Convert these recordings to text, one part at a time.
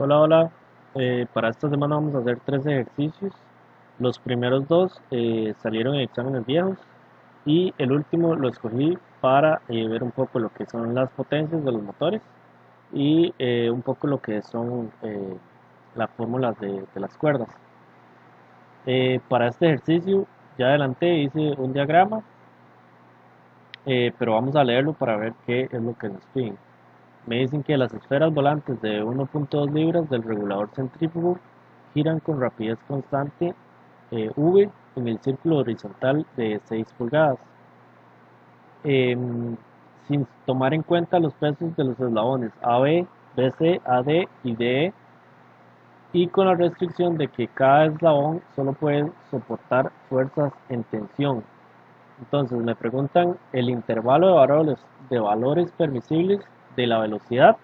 Hola, hola. Para esta semana vamos a hacer tres ejercicios. Los primeros dos salieron en exámenes viejos y el último lo escogí para ver un poco lo que son las potencias de los motores y un poco lo que son las fórmulas de las cuerdas. Para este ejercicio ya adelanté, hice un diagrama, pero vamos a leerlo para ver qué es lo que nos piden. Me dicen que las esferas volantes de 1.2 libras del regulador centrífugo giran con rapidez constante v en el círculo horizontal de 6 pulgadas, sin tomar en cuenta los pesos de los eslabones AB, BC, AD y DE, y con la restricción de que cada eslabón solo puede soportar fuerzas en tensión. Entonces me preguntan el intervalo de valores permisibles de la velocidad,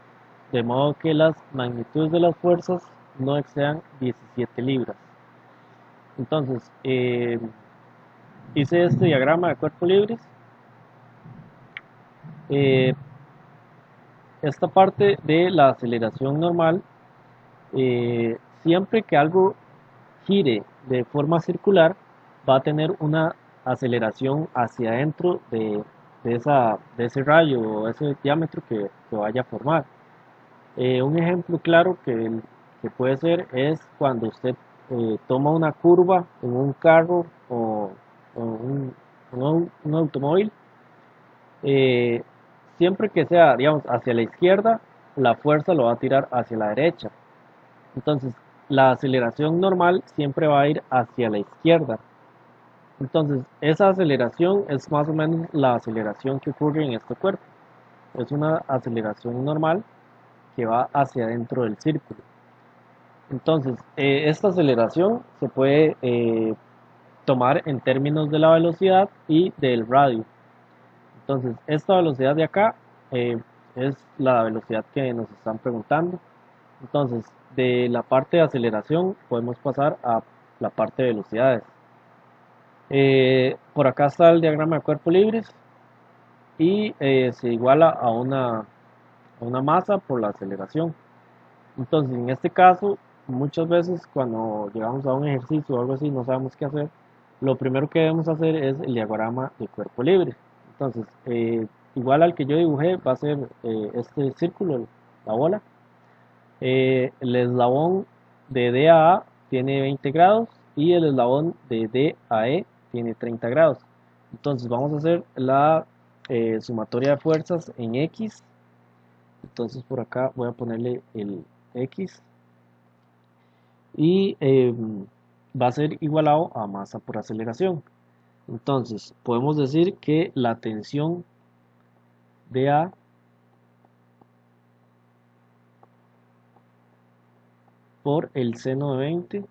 de modo que las magnitudes de las fuerzas no excedan 17 libras. Entonces, hice este diagrama de cuerpos libres. Eh, Esta parte de la aceleración normal, siempre que algo gire de forma circular, va a tener una aceleración hacia adentro de ese rayo o ese diámetro que vaya a formar. Un ejemplo claro que puede ser es cuando usted toma una curva en un carro o un automóvil. eh, Siempre que sea, digamos, hacia la izquierda, la fuerza lo va a tirar hacia la derecha. Entonces, la aceleración normal siempre va a ir hacia la izquierda. Entonces, esa aceleración es más o menos la aceleración que ocurre en este cuerpo. Es una aceleración normal que va hacia adentro del círculo. Entonces, esta aceleración se puede tomar en términos de la velocidad y del radio. Entonces, esta velocidad de acá eh, es la velocidad que nos están preguntando. Entonces, de la parte de aceleración podemos pasar a la parte de velocidades. Por acá está el diagrama de cuerpos libres y se iguala a una masa por la aceleración. Entonces, en este caso, muchas veces cuando llegamos a un ejercicio o algo así, no sabemos qué hacer, lo primero que debemos hacer es el diagrama de cuerpo libre. Entonces, igual al que yo dibujé, va a ser este círculo, la bola. El eslabón de D a A tiene 20 grados y el eslabón de D a E tiene 30 grados. Entonces, vamos a hacer la sumatoria de fuerzas en X. Entonces, por acá voy a ponerle el X y va a ser igualado a masa por aceleración. Entonces, podemos decir que la tensión de A por el seno de 20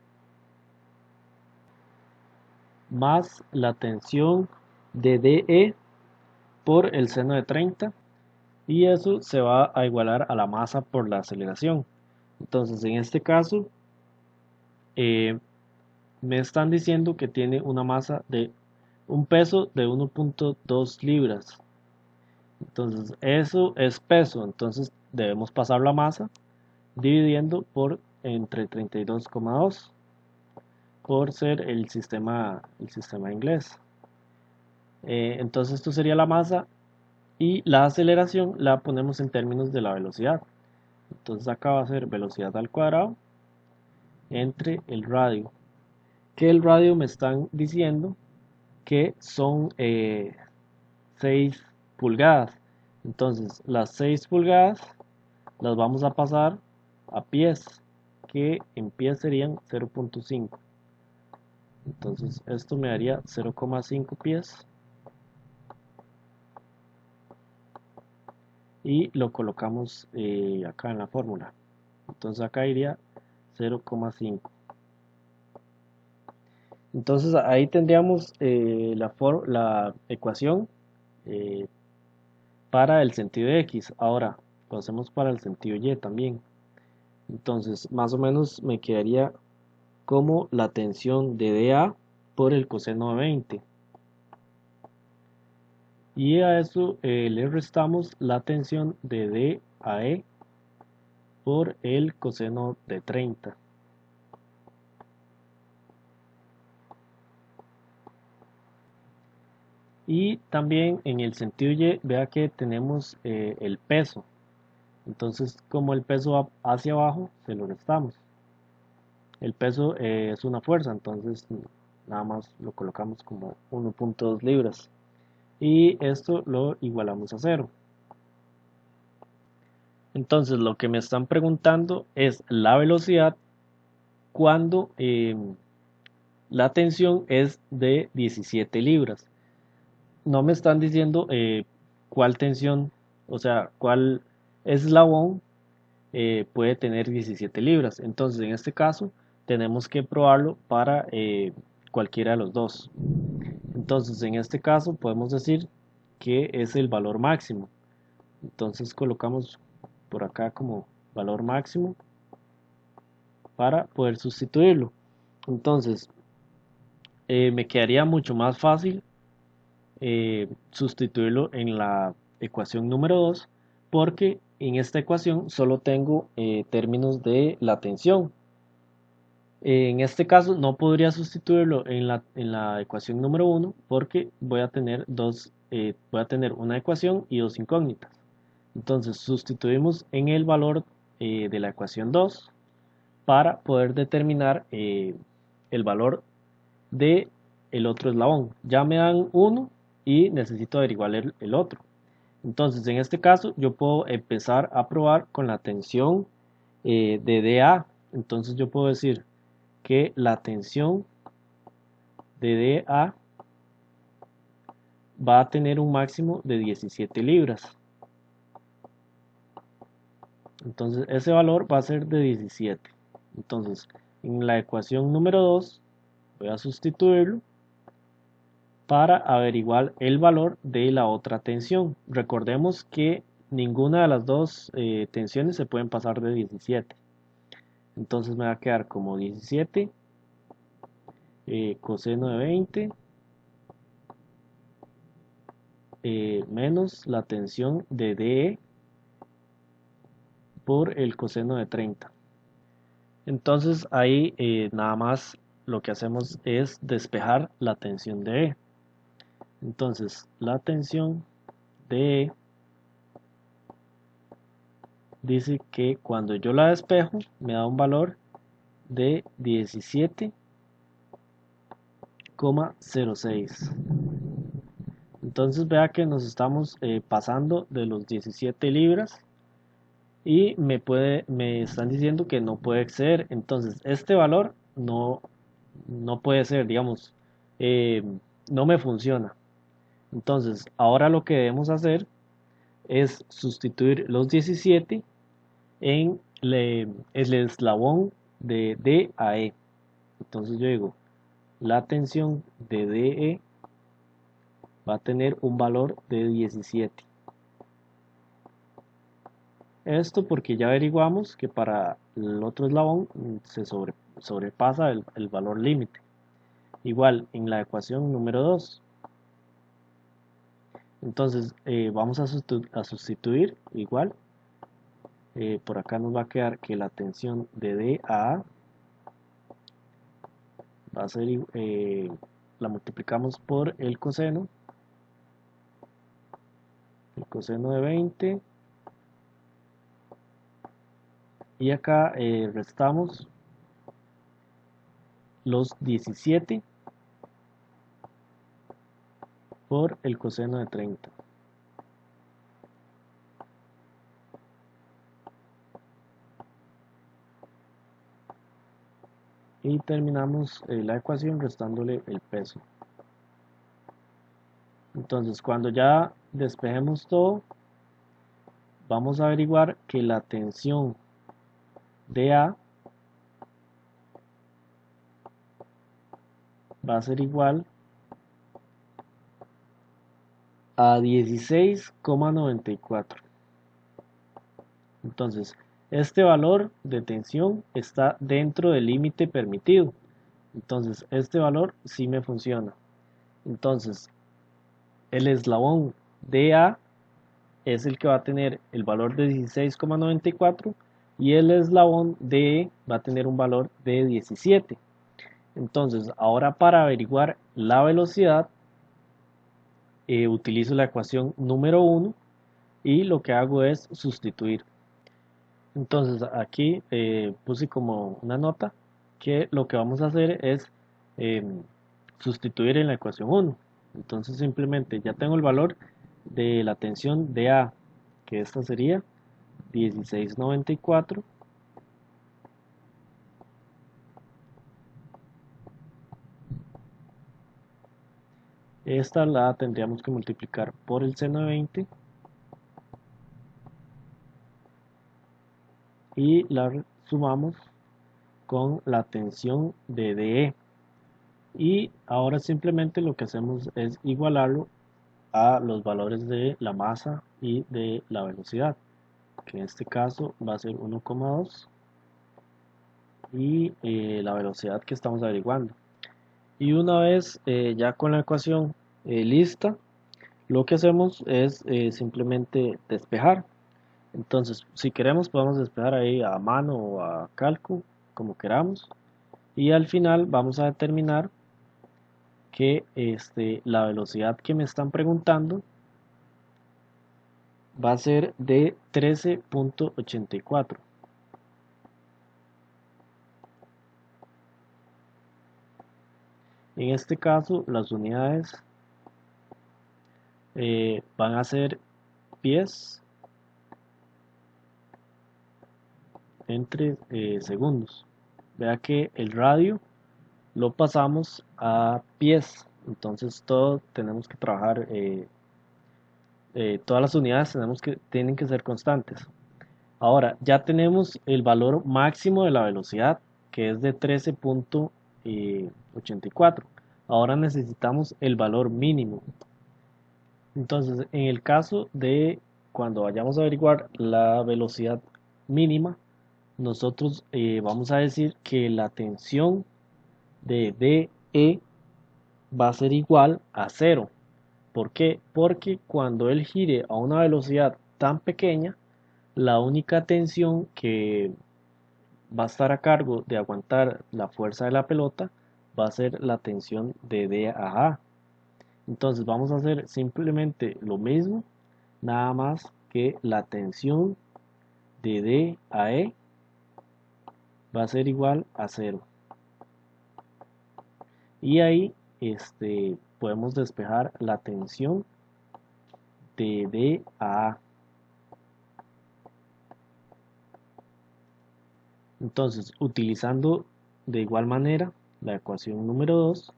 más la tensión de DE por el seno de 30, y eso se va a igualar a la masa por la aceleración. Entonces, en este caso, eh, me están diciendo que tiene una masa de un peso de 1.2 libras. Entonces, eso es peso. Entonces, debemos pasar la masa dividiendo por entre 32,2 por ser el sistema inglés. Entonces, esto sería la masa y la aceleración la ponemos en términos de la velocidad. Entonces, acá va a ser velocidad al cuadrado entre el radio. Que el radio me están diciendo que son 6 pulgadas. Entonces, las 6 pulgadas las vamos a pasar a pies, que en pies serían 0.5. Entonces, esto me daría 0,5 pies y lo colocamos acá en la fórmula. Entonces, acá iría 0,5. Entonces, ahí tendríamos la ecuación eh, para el sentido X. Ahora, lo hacemos para el sentido Y también. Entonces, más o menos me quedaría como la tensión de DA por el coseno de 20. Y a eso le restamos la tensión de D a E por el coseno de 30. Y también en el sentido Y, vea que tenemos el peso. Entonces, como el peso va hacia abajo, se lo restamos. El peso es una fuerza, entonces nada más lo colocamos como 1.2 libras. Y esto lo igualamos a 0. Entonces, lo que me están preguntando es la velocidad cuando la tensión es de 17 libras. No me están diciendo cuál tensión, o sea, cuál eslabón puede tener 17 libras. Entonces, en este caso, tenemos que probarlo para cualquiera de los dos. Entonces, en este caso, podemos decir que es el valor máximo. Entonces, colocamos por acá como valor máximo para poder sustituirlo. Entonces, me quedaría mucho más fácil sustituirlo en la ecuación número 2 porque en esta ecuación solo tengo términos de la tensión. En este caso no podría sustituirlo en la ecuación número 1 porque voy a tener voy a tener una ecuación y dos incógnitas. Entonces sustituimos en el valor de la ecuación 2 para poder determinar el valor de el otro eslabón. Ya me dan uno y necesito averiguar el otro. Entonces, en este caso, yo puedo empezar a probar con la tensión de DA. Entonces, yo puedo decir que la tensión de DA va a tener un máximo de 17 libras. Entonces, ese valor va a ser de 17. Entonces, en la ecuación número 2, voy a sustituirlo para averiguar el valor de la otra tensión. Recordemos que ninguna de las dos tensiones se pueden pasar de 17. Entonces me va a quedar como 17 coseno de 20 menos la tensión de DE por el coseno de 30. Entonces ahí nada más lo que hacemos es despejar la tensión de E. Entonces la tensión de E dice que cuando yo la despejo me da un valor de 17,06. Entonces vea que nos estamos pasando de los 17 libras y me están diciendo que no puede exceder. Entonces este valor no puede ser, digamos, eh, no me funciona. Entonces ahora lo que debemos hacer es sustituir los 17 en el eslabón de D a E. Entonces yo digo, la tensión de DE va a tener un valor de 17. Esto porque ya averiguamos que para el otro eslabón se sobrepasa el valor límite. Igual en la ecuación número 2. Entonces vamos a sustituir igual. Por acá nos va a quedar que la tensión de D a A va a ser, la multiplicamos por el coseno de 20 y acá restamos los 17 por el coseno de 30. Y terminamos la ecuación restándole el peso. Entonces cuando ya despejemos todo, vamos a averiguar que la tensión de A va a ser igual a 16,94. Entonces, este valor de tensión está dentro del límite permitido. Entonces, este valor sí me funciona. Entonces, el eslabón DA es el que va a tener el valor de 16,94, y el eslabón DE va a tener un valor de 17. Entonces, ahora para averiguar la velocidad, utilizo la ecuación número 1 y lo que hago es sustituir. Entonces, aquí puse como una nota que lo que vamos a hacer es sustituir en la ecuación 1. Entonces, simplemente ya tengo el valor de la tensión de A, que esta sería 1694. Esta la tendríamos que multiplicar por el seno de 20 y la sumamos con la tensión de DE. Y ahora simplemente lo que hacemos es igualarlo a los valores de la masa y de la velocidad, que en este caso va a ser 1,2 y la velocidad que estamos averiguando. Y una vez ya con la ecuación lista, lo que hacemos es simplemente despejar. Entonces, si queremos podemos despejar ahí a mano o a cálculo, como queramos. Y al final vamos a determinar que la velocidad que me están preguntando va a ser de 13.84. En este caso, las unidades van a ser pies entre segundos. Vea que el radio lo pasamos a pies, entonces todo tenemos que trabajar, todas las unidades tienen que ser constantes. Ahora, ya tenemos el valor máximo de la velocidad, que es de 13.84. Ahora necesitamos el valor mínimo. Entonces, en el caso de cuando vayamos a averiguar la velocidad mínima, nosotros vamos a decir que la tensión de DE va a ser igual a cero. ¿Por qué? Porque cuando él gire a una velocidad tan pequeña, la única tensión que va a estar a cargo de aguantar la fuerza de la pelota va a ser la tensión de D a A. Entonces vamos a hacer simplemente lo mismo, nada más que la tensión de D a E va a ser igual a cero. Y ahí podemos despejar la tensión de D a A. Entonces, utilizando de igual manera la ecuación número 2,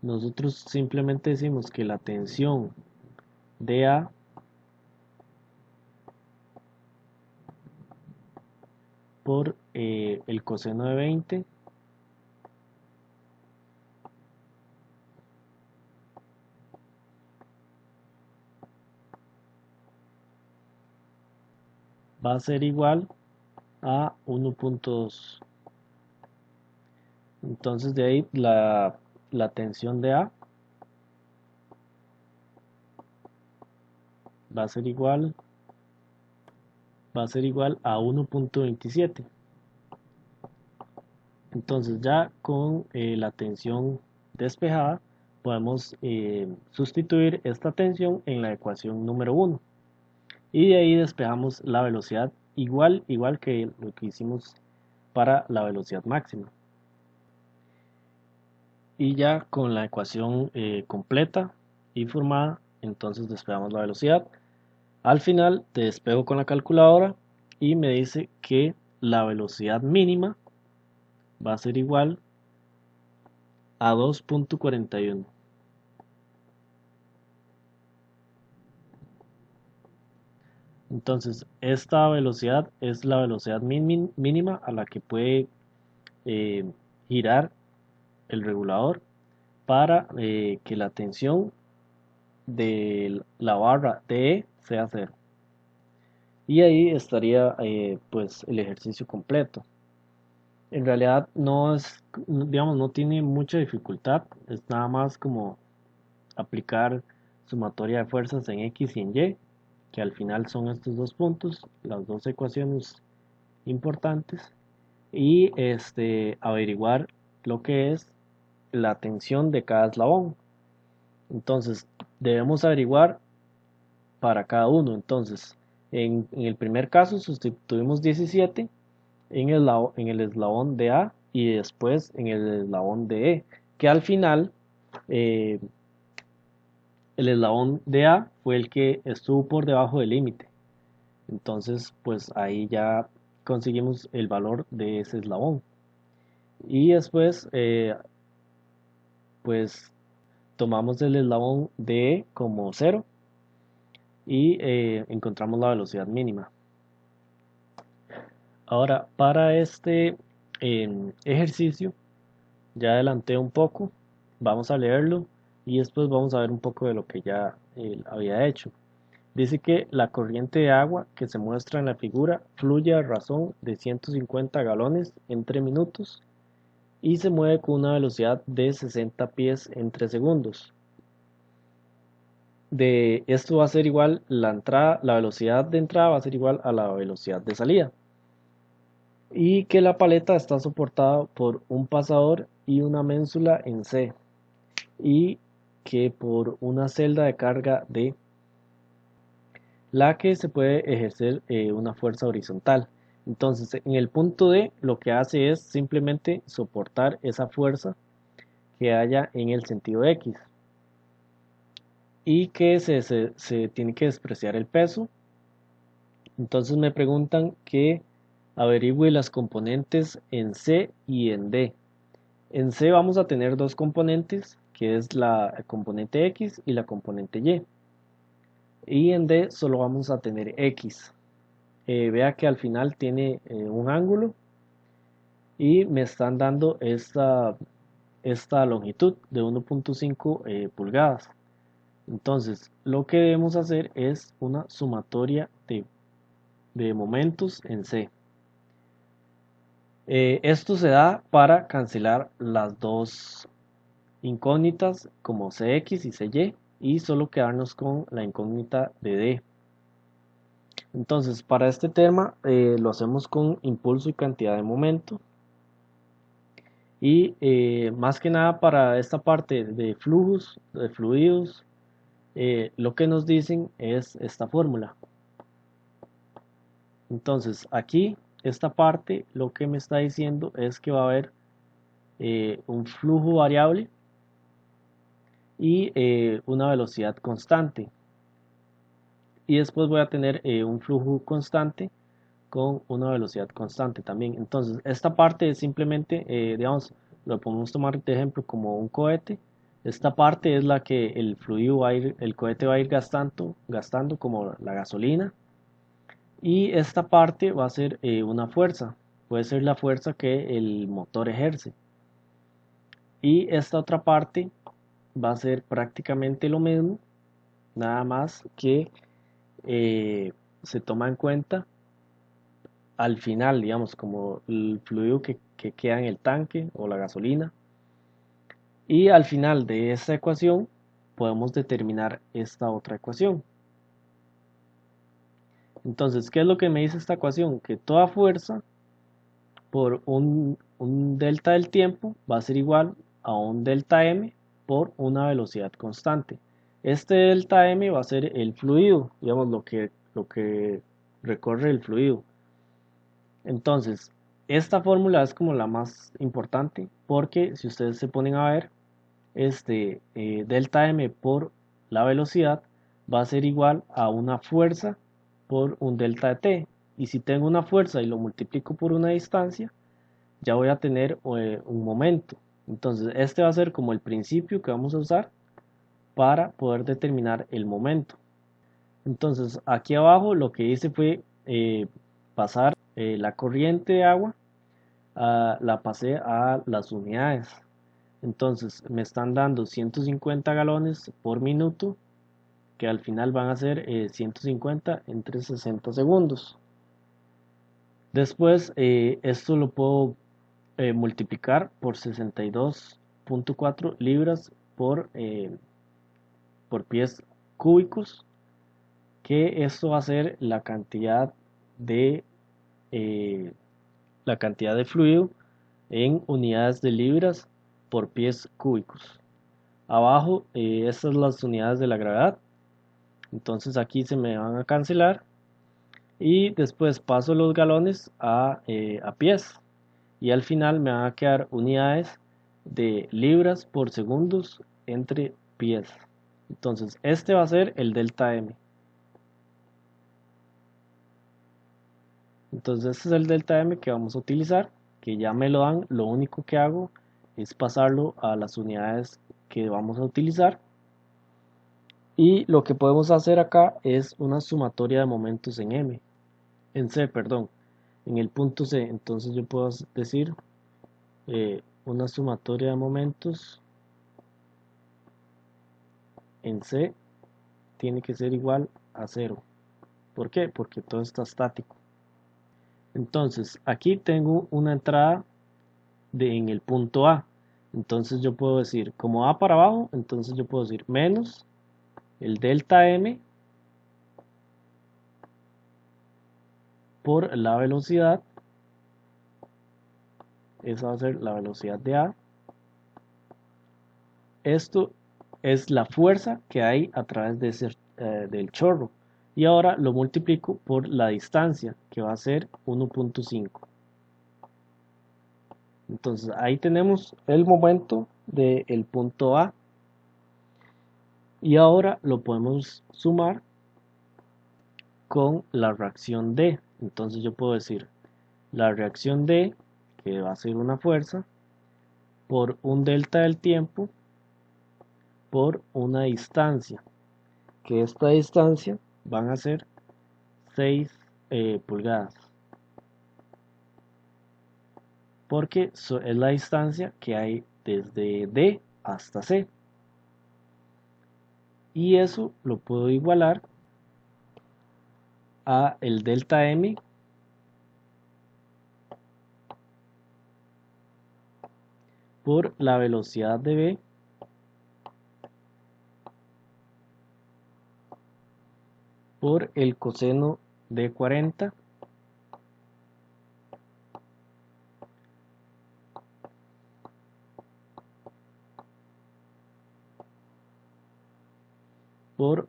nosotros simplemente decimos que la tensión de A por el coseno de 20 va a ser igual a 1,2. Entonces de ahí la tensión de A va a ser igual, a 1,27. Entonces ya con la tensión despejada podemos sustituir esta tensión en la ecuación número 1 y de ahí despejamos la velocidad igual que lo que hicimos para la velocidad máxima. Y ya con la ecuación completa y formada, entonces despejamos la velocidad. Al final te despego con la calculadora y me dice que la velocidad mínima va a ser igual a 2,41. Entonces, esta velocidad es la velocidad mínima a la que puede eh, girar el regulador para que la tensión de la barra DE sea cero. Y ahí estaría pues el ejercicio completo. En realidad no es, digamos, no tiene mucha dificultad, es nada más como aplicar sumatoria de fuerzas en X y en Y que al final son estos dos puntos, las dos ecuaciones importantes, y averiguar lo que es la tensión de cada eslabón. Entonces debemos averiguar para cada uno. Entonces en el primer caso sustituimos 17 en el eslabón de A y después en el eslabón de E, que al final eh, el eslabón de A fue el que estuvo por debajo del límite. Entonces, pues ahí ya conseguimos el valor de ese eslabón. Y después, pues tomamos el eslabón de E como 0 y encontramos la velocidad mínima. Ahora, para este ejercicio, ya adelanté un poco, vamos a leerlo y después vamos a ver un poco de lo que ya había hecho. Dice que la corriente de agua que se muestra en la figura fluye a razón de 150 galones en 3 minutos y se mueve con una velocidad de 60 pies en 3 segundos. De esto va a ser igual la velocidad de entrada va a ser igual a la velocidad de salida. Y que la paleta está soportada por un pasador y una ménsula en C. Y que por una celda de carga D, la que se puede ejercer una fuerza horizontal. Entonces, en el punto D, lo que hace es simplemente soportar esa fuerza que haya en el sentido X. Y que se tiene que despreciar el peso. Entonces me preguntan que averigüe las componentes en C y en D. En C vamos a tener dos componentes, que es la componente X y la componente Y. Y en D solo vamos a tener X. Vea que al final tiene un ángulo y me están dando esta longitud de 1.5 pulgadas. Entonces, lo que debemos hacer es una sumatoria de momentos en C. Esto se da para cancelar las dos incógnitas como Cx y Cy y solo quedarnos con la incógnita de D. Entonces, para este tema lo hacemos con impulso y cantidad de momento. Y más que nada para esta parte de flujos, de fluidos, lo que nos dicen es esta fórmula. Entonces, aquí, esta parte, lo que me está diciendo es que va a haber un flujo variable y una velocidad constante. Y después voy a tener un flujo constante con una velocidad constante también. Entonces, esta parte es simplemente, digamos, lo podemos tomar de ejemplo como un cohete. Esta parte es la que el fluido va a ir, el cohete va a ir gastando como la gasolina. Y esta parte va a ser una fuerza, puede ser la fuerza que el motor ejerce. Y esta otra parte va a ser prácticamente lo mismo, nada más que se toma en cuenta al final, digamos, como el fluido que queda en el tanque o la gasolina. Y al final de esta ecuación podemos determinar esta otra ecuación. Entonces, ¿qué es lo que me dice esta ecuación? Que toda fuerza por un delta del tiempo va a ser igual a un delta m por una velocidad constante. Este delta m va a ser el fluido, digamos, lo que recorre el fluido. Entonces, esta fórmula es como la más importante porque si ustedes se ponen a ver, delta m por la velocidad va a ser igual a una fuerza por un delta de t. Y si tengo una fuerza y lo multiplico por una distancia, ya voy a tener un momento. Entonces, este va a ser como el principio que vamos a usar para poder determinar el momento. Entonces, aquí abajo lo que hice fue pasar la corriente de agua, la pasé a las unidades. Entonces, me están dando 150 galones por minuto, que al final van a ser 150 entre 60 segundos. Después, esto lo puedo multiplicar por 62.4 libras por pies cúbicos, que esto va a ser la cantidad de fluido en unidades de libras por pies cúbicos. Abajo, estas son las unidades de la gravedad. Entonces aquí se me van a cancelar y después paso los galones a pies y al final me van a quedar unidades de libras por segundos entre pies. Entonces este va a ser el delta M. Entonces este es el delta M que vamos a utilizar, que ya me lo dan. Lo único que hago es pasarlo a las unidades que vamos a utilizar. Y lo que podemos hacer acá es una sumatoria de momentos en C, perdón, en el punto C. Entonces yo puedo decir una sumatoria de momentos en C tiene que ser igual a 0. ¿Por qué? Porque todo está estático. Entonces aquí tengo una entrada en el punto A. Entonces yo puedo decir, como A para abajo, entonces yo puedo decir menos el delta M por la velocidad. Esa va a ser la velocidad de A. Esto es la fuerza que hay a través del chorro. Y ahora lo multiplico por la distancia, que va a ser 1.5. Entonces ahí tenemos el momento del punto A. Y ahora lo podemos sumar con la reacción D. Entonces yo puedo decir la reacción D, que va a ser una fuerza, por un delta del tiempo, por una distancia, que esta distancia van a ser 6 pulgadas, porque es la distancia que hay desde D hasta C. Y eso lo puedo igualar a el delta M por la velocidad de B por el coseno de 40 por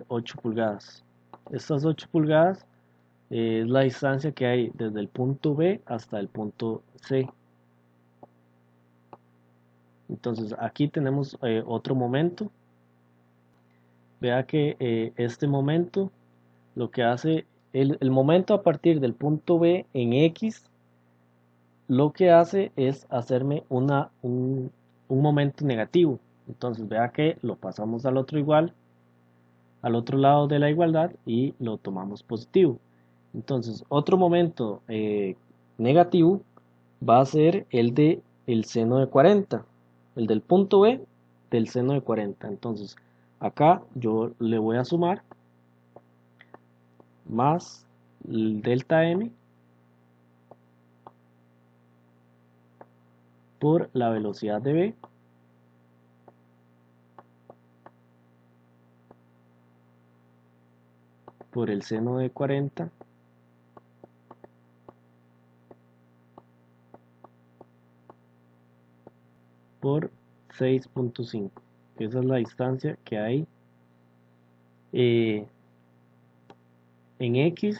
8 pulgadas. Estas 8 pulgadas es la distancia que hay desde el punto B hasta el punto C. Entonces aquí tenemos otro momento. Vea que este momento lo que hace, el momento a partir del punto B en X, lo que hace es hacerme un momento negativo. Entonces vea que lo pasamos al otro igual, al otro lado de la igualdad y lo tomamos positivo. Entonces otro momento negativo va a ser el de el seno de 40, el del punto B del seno de 40. Entonces acá yo le voy a sumar más el delta M por la velocidad de B por el seno de 40 por 6.5. Esa es la distancia que hay en X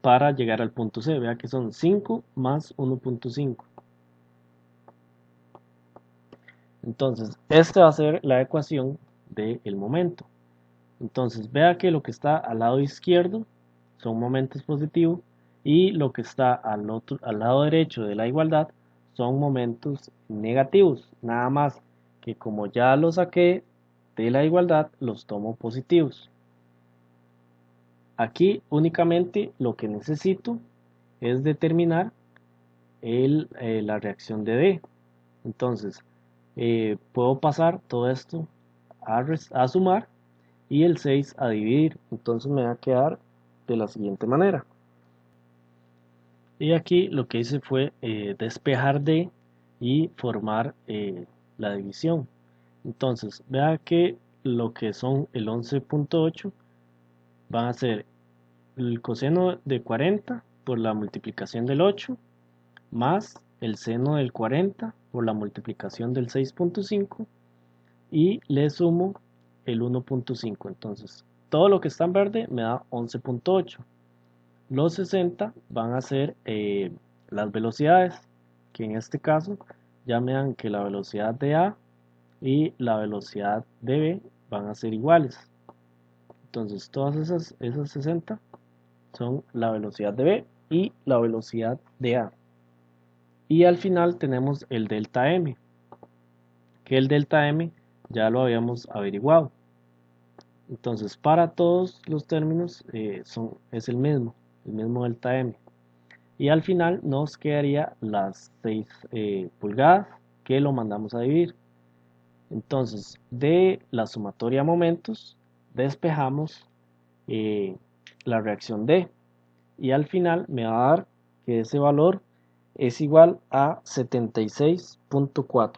para llegar al punto C. Vea que son 5 más 1.5. Entonces, esta va a ser la ecuación del momento. Entonces, vea que lo que está al lado izquierdo son momentos positivos y lo que está al lado derecho de la igualdad son momentos negativos. Nada más que como ya lo saqué de la igualdad, los tomo positivos. Aquí únicamente lo que necesito es determinar la reacción de D. Entonces, puedo pasar todo esto a sumar y el 6 a dividir. Entonces me va a quedar de la siguiente manera. Y aquí lo que hice fue despejar D y formar la división. Entonces, vea que lo que son el 11.8 van a ser el coseno de 40 por la multiplicación del 8 más el seno del 40 por la multiplicación del 6.5 y le sumo el 1.5. Entonces todo lo que está en verde me da 11.8. Los 60 van a ser las velocidades, que en este caso ya me dan que la velocidad de A y la velocidad de B van a ser iguales. Entonces todas esas 60 son la velocidad de B y la velocidad de A. Y al final tenemos el delta M, que el delta M ya lo habíamos averiguado. Entonces para todos los términos es el mismo delta M. Y al final nos quedaría las 6 pulgadas que lo mandamos a dividir. Entonces de la sumatoria de momentos despejamos la reacción D y al final me va a dar que ese valor es igual a 76.4.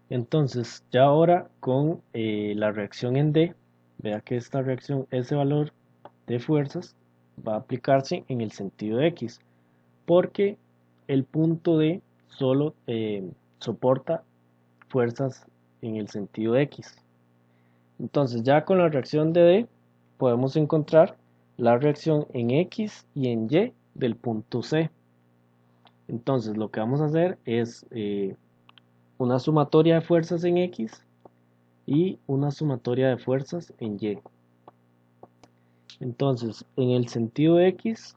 Entonces ya ahora con la reacción en D, vea que esta reacción, ese valor de fuerzas va a aplicarse en el sentido X, porque el punto D solo soporta fuerzas en el sentido X. Entonces ya con la reacción de D podemos encontrar la reacción en X y en Y del punto C. Entonces lo que vamos a hacer es una sumatoria de fuerzas en X y una sumatoria de fuerzas en Y. Entonces en el sentido X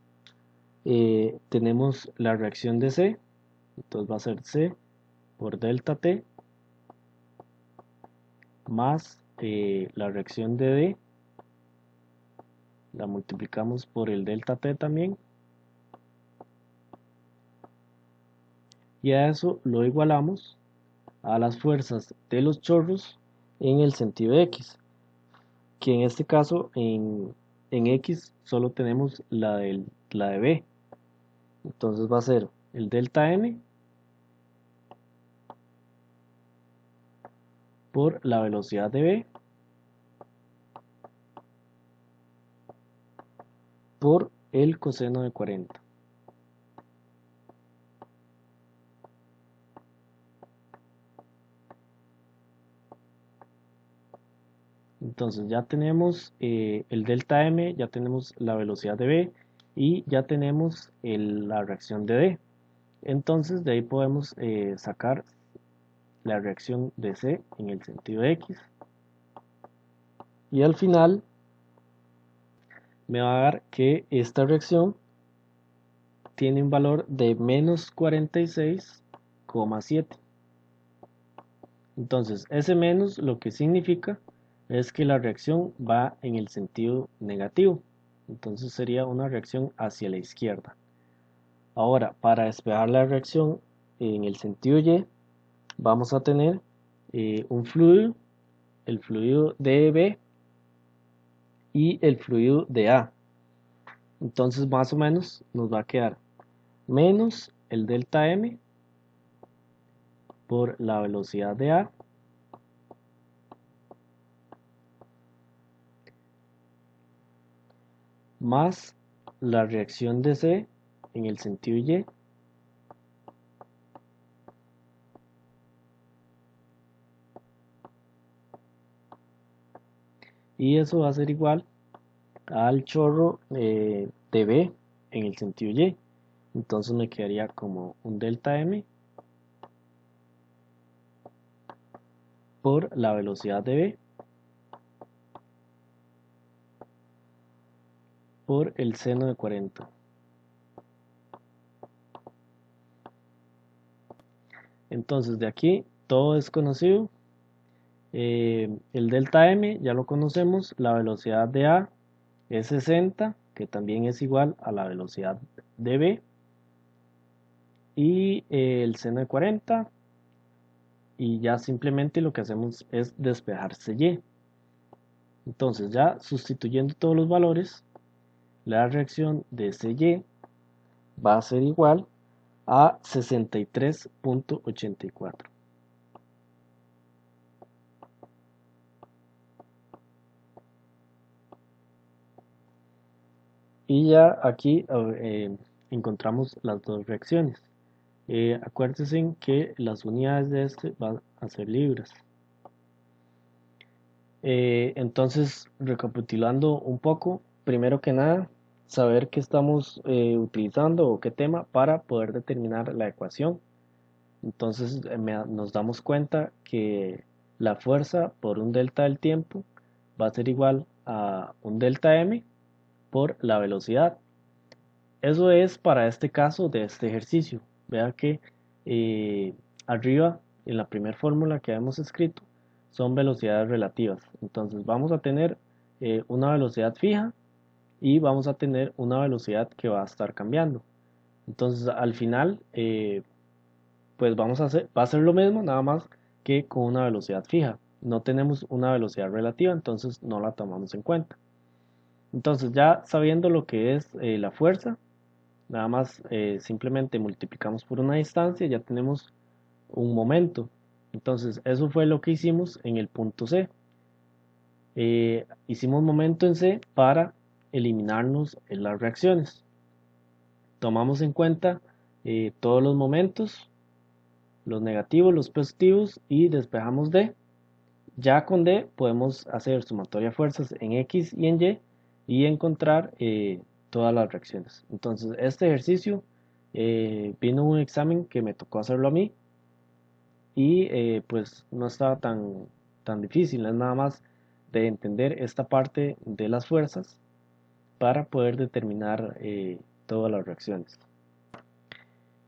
tenemos la reacción de C, entonces va a ser C por delta T más la reacción de D, la multiplicamos por el delta T también, y a eso lo igualamos a las fuerzas de los chorros en el sentido X, que en este caso en X solo tenemos la de B, entonces va a ser el delta M por la velocidad de B por el coseno de 40. Entonces ya tenemos el delta M, ya tenemos la velocidad de B y ya tenemos la reacción de D. Entonces de ahí podemos sacar la reacción de C en el sentido X. Y al final me va a dar que esta reacción tiene un valor de menos 46,7. Entonces ese menos lo que significa es que la reacción va en el sentido negativo. Entonces sería una reacción hacia la izquierda. Ahora, para despejar la reacción en el sentido Y, vamos a tener un fluido, el fluido de B y el fluido de A. Entonces más o menos nos va a quedar menos el delta M por la velocidad de A más la reacción de C en el sentido Y y eso va a ser igual al chorro de B en el sentido Y. Entonces me quedaría como un delta M por la velocidad de B por el seno de 40. Entonces de aquí todo es conocido. El delta M ya lo conocemos, la velocidad de A es 60, que también es igual a la velocidad de B, y el seno de 40, y ya simplemente lo que hacemos es despejarse Y. Entonces ya sustituyendo todos los valores, la reacción de CY va a ser igual a 63.84. Y ya aquí encontramos las dos reacciones. Acuérdense que las unidades de este van a ser libras. Entonces, recapitulando un poco, primero que nada, saber qué estamos utilizando o qué tema para poder determinar la ecuación. Entonces, nos damos cuenta que la fuerza por un delta del tiempo va a ser igual a un delta m por la velocidad. Eso es para este caso de este ejercicio. Vea que eh, arriba, en la primera fórmula que hemos escrito, son velocidades relativas. Entonces vamos a tener una velocidad fija y vamos a tener una velocidad que va a estar cambiando. Entonces al final, pues va a ser lo mismo, nada más que con una velocidad fija. No tenemos una velocidad relativa, entonces no la tomamos en cuenta. Entonces ya sabiendo lo que es la fuerza, nada más simplemente multiplicamos por una distancia, ya tenemos un momento. Entonces eso fue lo que hicimos en el punto C. Hicimos momento en C para eliminarnos en las reacciones. Tomamos en cuenta todos los momentos, los negativos, los positivos y despejamos D. Ya con D podemos hacer sumatoria de fuerzas en X y en Y encontrar todas las reacciones. Entonces este ejercicio vino un examen que me tocó hacerlo a mí y pues no estaba tan difícil, es nada más de entender esta parte de las fuerzas para poder determinar todas las reacciones.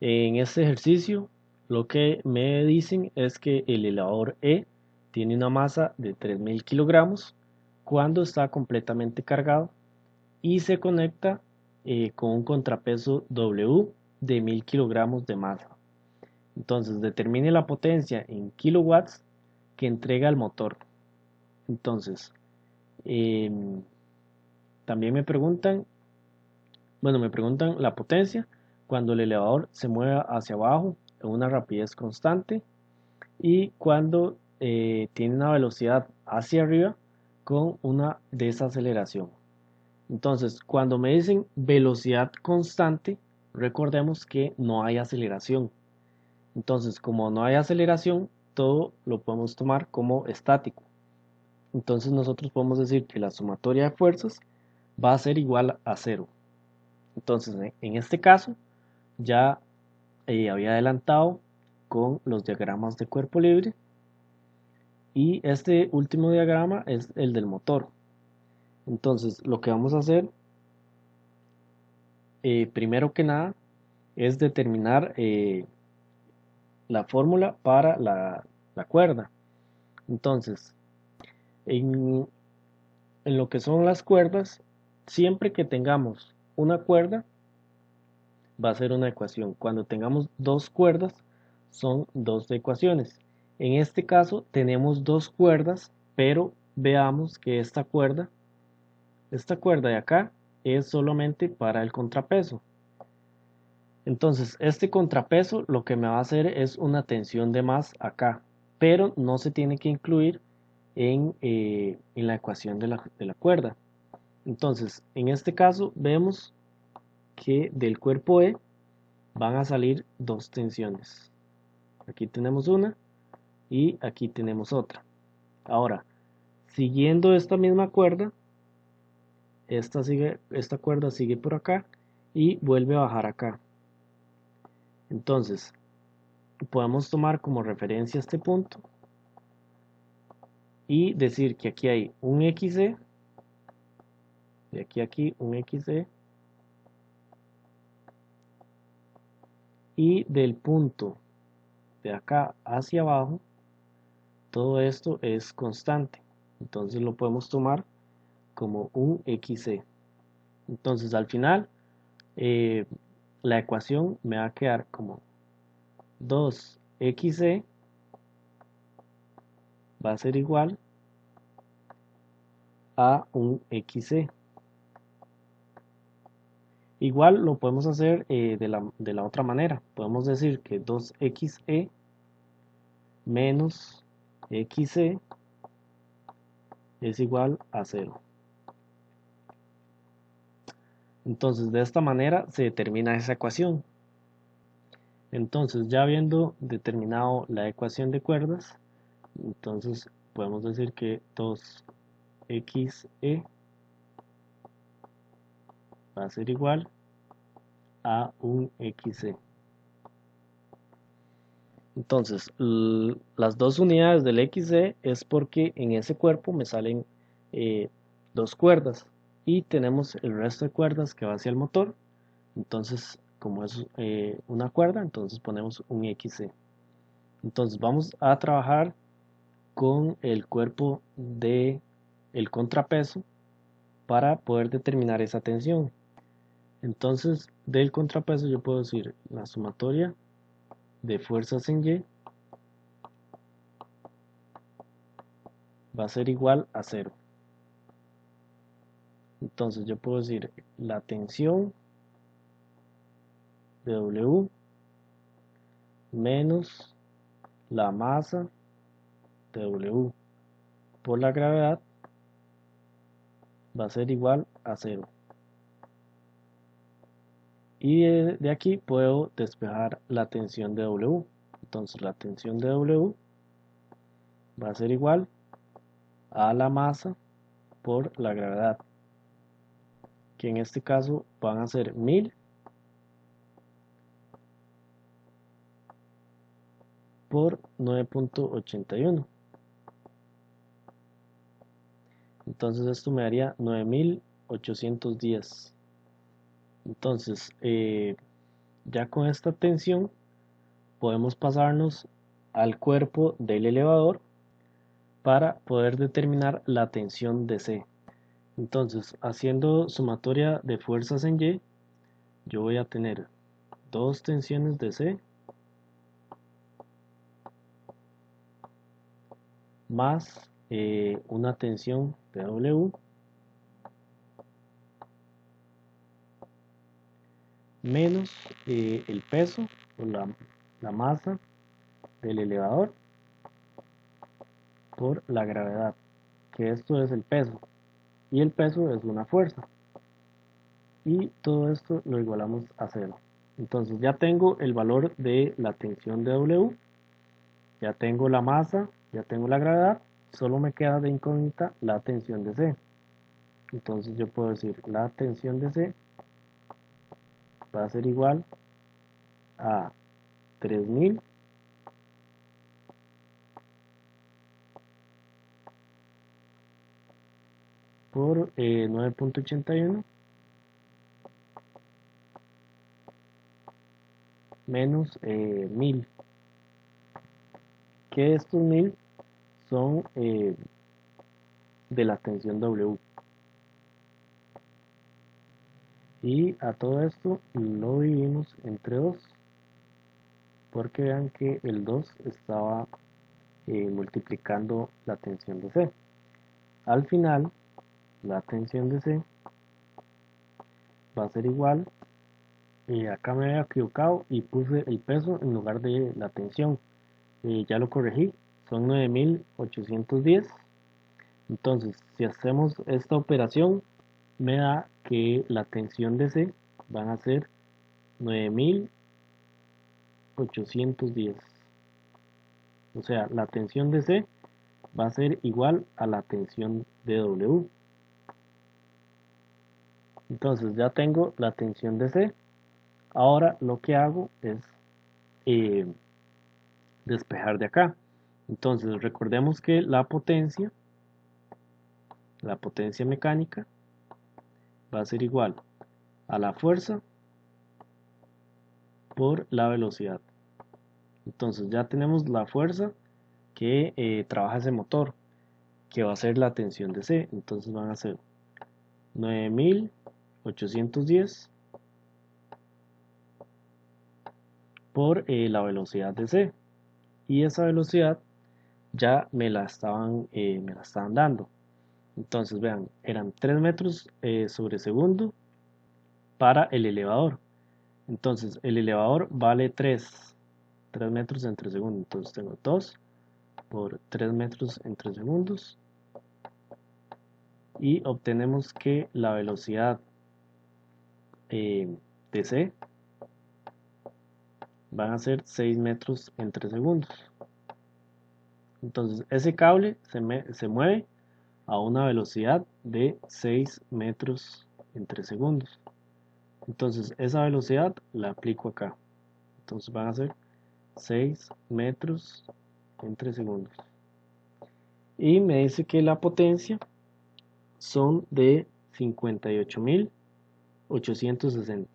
En este ejercicio lo que me dicen es que el elevador E tiene una masa de 3000 kilogramos cuando está completamente cargado y se conecta con un contrapeso W de 1000 kilogramos de masa. Entonces determine la potencia en kilowatts que entrega el motor. Entonces también me preguntan la potencia cuando el elevador se mueve hacia abajo en una rapidez constante y cuando tiene una velocidad hacia arriba con una desaceleración. Entonces, cuando me dicen velocidad constante, recordemos que no hay aceleración. Entonces, como no hay aceleración, todo lo podemos tomar como estático. Entonces, nosotros podemos decir que la sumatoria de fuerzas va a ser igual a cero. Entonces, en este caso, ya había adelantado con los diagramas de cuerpo libre y este último diagrama es el del motor. Entonces, lo que vamos a hacer primero que nada es determinar la fórmula para la cuerda. Entonces, en, en lo que son las cuerdas, siempre que tengamos una cuerda, va a ser una ecuación. Cuando tengamos dos cuerdas, son dos ecuaciones. En este caso, tenemos dos cuerdas, pero veamos que esta cuerda de acá, es solamente para el contrapeso. Entonces, este contrapeso lo que me va a hacer es una tensión de más acá, pero no se tiene que incluir en la ecuación de la cuerda. Entonces, en este caso vemos que del cuerpo E van a salir dos tensiones. Aquí tenemos una y aquí tenemos otra. Ahora, siguiendo esta misma cuerda, esta cuerda sigue por acá y vuelve a bajar acá. Entonces, podemos tomar como referencia este punto y decir que aquí hay un XE, de aquí a aquí un XE, y del punto de acá hacia abajo, todo esto es constante. Entonces lo podemos tomar como un XE. Entonces al final, la ecuación me va a quedar como 2XE va a ser igual a un XE. Igual lo podemos hacer de la otra manera. Podemos decir que 2XE menos XE es igual a 0. Entonces de esta manera se determina esa ecuación. Entonces ya habiendo determinado la ecuación de cuerdas, entonces podemos decir que 2xe va a ser igual a un xe. Entonces, las dos unidades del xe es porque en ese cuerpo me salen dos cuerdas y tenemos el resto de cuerdas que va hacia el motor. Entonces, como es una cuerda, entonces ponemos un xe. Entonces vamos a trabajar con el cuerpo de el contrapeso para poder determinar esa tensión. Entonces, del contrapeso yo puedo decir la sumatoria de fuerzas en Y va a ser igual a 0. Entonces yo puedo decir la tensión de W menos la masa de W por la gravedad va a ser igual a 0. Y de aquí puedo despejar la tensión de W. Entonces la tensión de W va a ser igual a la masa por la gravedad, que en este caso van a ser 1000 por 9.81. Entonces esto me daría 9810. Entonces, ya con esta tensión podemos pasarnos al cuerpo del elevador para poder determinar la tensión de C. Entonces, haciendo sumatoria de fuerzas en Y, yo voy a tener dos tensiones de C más una tensión de W menos el peso o la masa del elevador por la gravedad, que esto es el peso, y el peso es una fuerza, y todo esto lo igualamos a 0. Entonces ya tengo el valor de la tensión de W, ya tengo la masa, ya tengo la gravedad, solo me queda de incógnita la tensión de C. Entonces yo puedo decir la tensión de C va a ser igual a 3000 por 9.81 menos 1000, que estos 1000 son de la tensión W. Y a todo esto lo dividimos entre 2, porque vean que el 2 estaba multiplicando la tensión de C. Al final, la tensión de C va a ser igual, acá me había equivocado y puse el peso en lugar de la tensión, ya lo corregí, son 9810. Entonces, si hacemos esta operación, me da que la tensión de C van a ser 9810. O sea, la tensión de C va a ser igual a la tensión de W. Entonces ya tengo la tensión de C. Ahora lo que hago es eh, despejar de acá. Entonces recordemos que la potencia mecánica va a ser igual a la fuerza por la velocidad. Entonces ya tenemos la fuerza que trabaja ese motor, que va a ser la tensión de C. Entonces van a ser 9810 por la velocidad de C. Y esa velocidad ya me la estaban dando. Entonces vean, eran 3 metros sobre segundo para el elevador. Entonces el elevador vale 3 metros entre segundos. Entonces tengo 2 por 3 metros entre segundos. Y obtenemos que la velocidad de C van a ser 6 metros en 3 segundos. Entonces ese cable se mueve a una velocidad de 6 metros en 3 segundos. Entonces esa velocidad la aplico acá. Entonces van a ser 6 metros en 3 segundos. Y me dice que la potencia son de 58.860.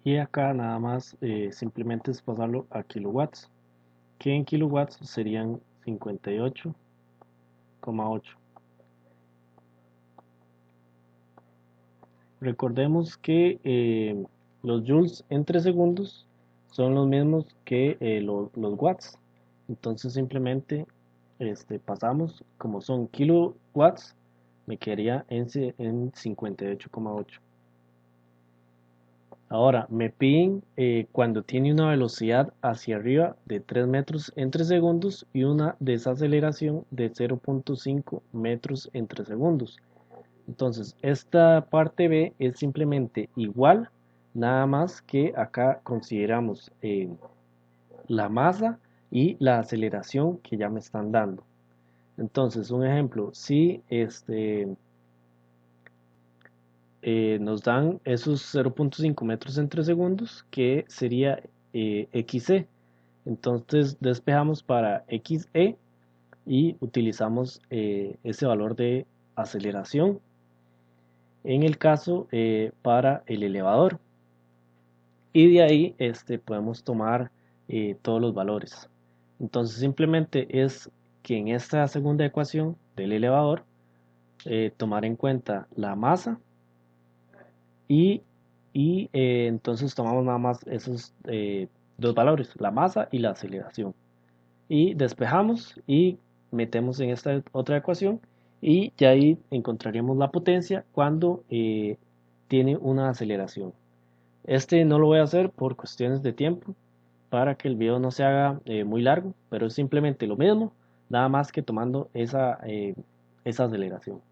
Y acá nada más simplemente es pasarlo a kilowatts, que en kilowatts serían 58,8. Recordemos que los joules en 3 segundos son los mismos que los watts. Entonces simplemente pasamos, como son kilowatts, me quedaría en 58,8. Ahora, me piden cuando tiene una velocidad hacia arriba de 3 metros en 3 segundos y una desaceleración de 0.5 metros en 3 segundos. Entonces, esta parte B es simplemente igual, nada más que acá consideramos la masa y la aceleración que ya me están dando. Entonces, un ejemplo, si nos dan esos 0.5 metros en 3 segundos, que sería XC. Entonces despejamos para XE y utilizamos ese valor de aceleración en el caso para el elevador. Y de ahí podemos tomar todos los valores. Entonces simplemente es que en esta segunda ecuación del elevador tomar en cuenta la masa y, entonces tomamos nada más esos dos valores, la masa y la aceleración. Y despejamos y metemos en esta otra ecuación y ya ahí encontraríamos la potencia cuando tiene una aceleración. No lo voy a hacer por cuestiones de tiempo para que el video no se haga muy largo, pero es simplemente lo mismo, nada más que tomando esa aceleración.